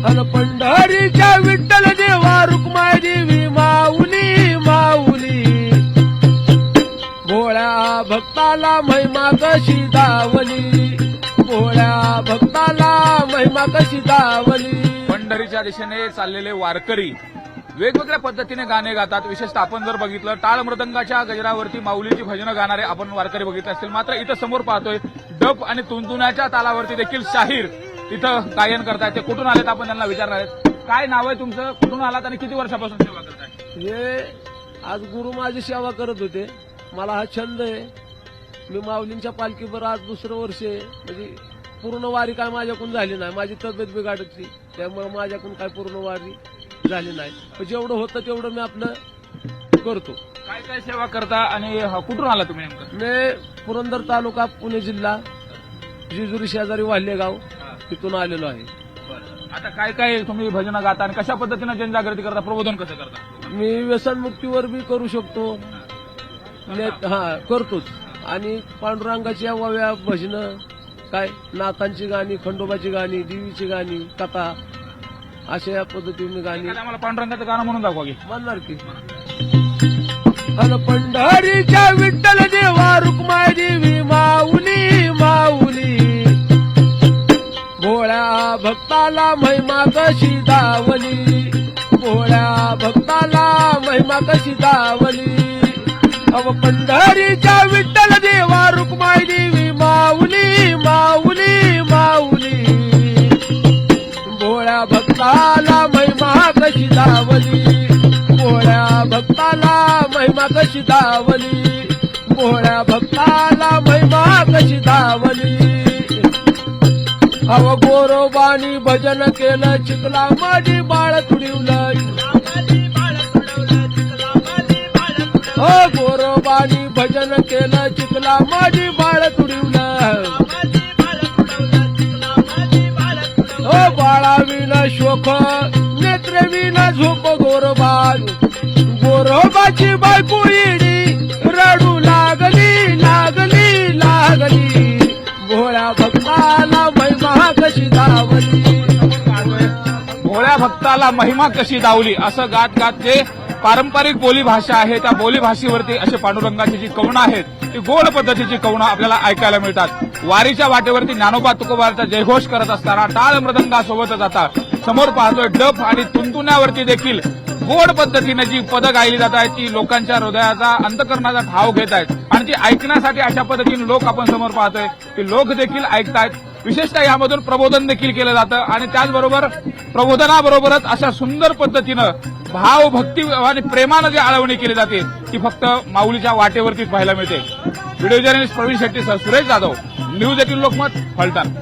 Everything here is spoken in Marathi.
अन पंढरीच्या विठ्ठल देवा रुक्माई देवी माऊली माऊली भोळ्या भक्ताला महिमा कशी दावली भोळ्या भक्ताला महिमा कशी दावली। पंढरीच्या दिशेने चाललेले वारकरी वेगवेगळ्या पद्धतीने गाणे गातात। विशेषतः आपण जर बघितलं टाळ मृदंगाच्या गजरावरती माऊलीची भजनं गाणारे आपण वारकरी बघितले असतील, मात्र इथं समोर पाहतोय डप आणि तुणतुण्याच्या तालावरती देखील शाहीर इथं गायन करतायत। ते कुठून आलेत आपण त्यांना विचारणार आहेत। काय नाव आहे तुमचं, कुठून आलात आणि किती वर्षापासून सेवा करताय? हे आज गुरु माझी सेवा करत होते, मला हा छंद आहे। मी माऊलींच्या पालखीवर आज दुसरं वर्ष आहे, म्हणजे पूर्ण वारी काय माझ्याकडून झाली नाही, माझी तब्येत बिघाडची त्यामुळे माझ्याकडून काय पूर्ण वारी झाली नाही, पण जेवढं होतं तेवढं मी आपलं करतो। काय काय सेवा करता आणि कुठून आला तुम्ही नेमकं? मी पुरंदर तालुका पुणे जिल्हा जेजुरी शेजारी वाल्हेगाव तिथून आलेलो आहे। आता काय काय तुम्ही भजनं गाता आणि कशा पद्धतीने जनजागृती करता, प्रबोधन कसं करता? मी व्यसनमुक्तीवर बी करू शकतो, करतोच। आणि पांडुरंगाची वव्या भजनं काय नाथांची गाणी, खंडोबाची गाणी, देवीची गाणी, कथा अशा या पद्धतीने गाणी आम्हाला पांडुरंगाचं गाणं म्हणून दाखवा की म्हणणार की। अन पंढरीच्या विठ्ठल देवा रुक्माई देवी माऊली माऊली भोळ्या भक्ताला महिमा कशी दावली भोळ्या भक्ताला महिमा कशी दावली। अव पंढरीच्या विठ्ठल देवा रुक्माई देवी माऊली माऊली माऊली भोळ्या भक्ताला महिमा कशी दावली भोळ्या भक्ताला महिमा कशी दावली भोळ्या भक्ताला महिमा कशी दावली। अव गोरोबानी भजन केलं चिखला माझी बाळ तुडवलं गोरोबानी भजन केलं चिखला माझी बाळ तुडवलं बाळा विना शोक नेत्र विना झोप गोरोबाज गोरोबाची बायको येडी रडू लागली लागली लागली भोळ्या भक्ताला महिमा कशी दावली भोळ्या भक्ताला महिमा कशी दावली असं गात गात जे पारंपरिक बोली भाषा आहे त्या बोली भाषेवरती असे पांडुरंगाची जी कवनं आहेत ती गोड पद्धतीची कवनं आपल्याला ऐकायला मिळतात। वारीच्या वाटेवरती ज्ञानोबा तुकोबाचा जयघोष करत असताना टाळ मृदंगासोबत जाता समोर पाहतोय डप आणि तुणतुण्यावरती देखील गोड पद्धतीने जी पदं गायली जात आहेत ती लोकांच्या हृदयाचा अंतकरणाचा ठाव घेत आहेत आणि ती ऐकण्यासाठी अशा पद्धतीने लोक आपण समोर पाहतोय की लोक देखील ऐकतायत। विशेषतः यामधून प्रबोधन देखील केलं जातं आणि त्याचबरोबर प्रबोधनाबरोबरच अशा सुंदर पद्धतीनं भाव भक्ती आणि प्रेमानं जी आळवणी केली जाते ती फक्त माऊलीच्या वाटेवरतीच पाहायला मिळते। Video journalist Praveen Shetty sir, Suresh Jadhav, news 18 Lokmat, Phaltan.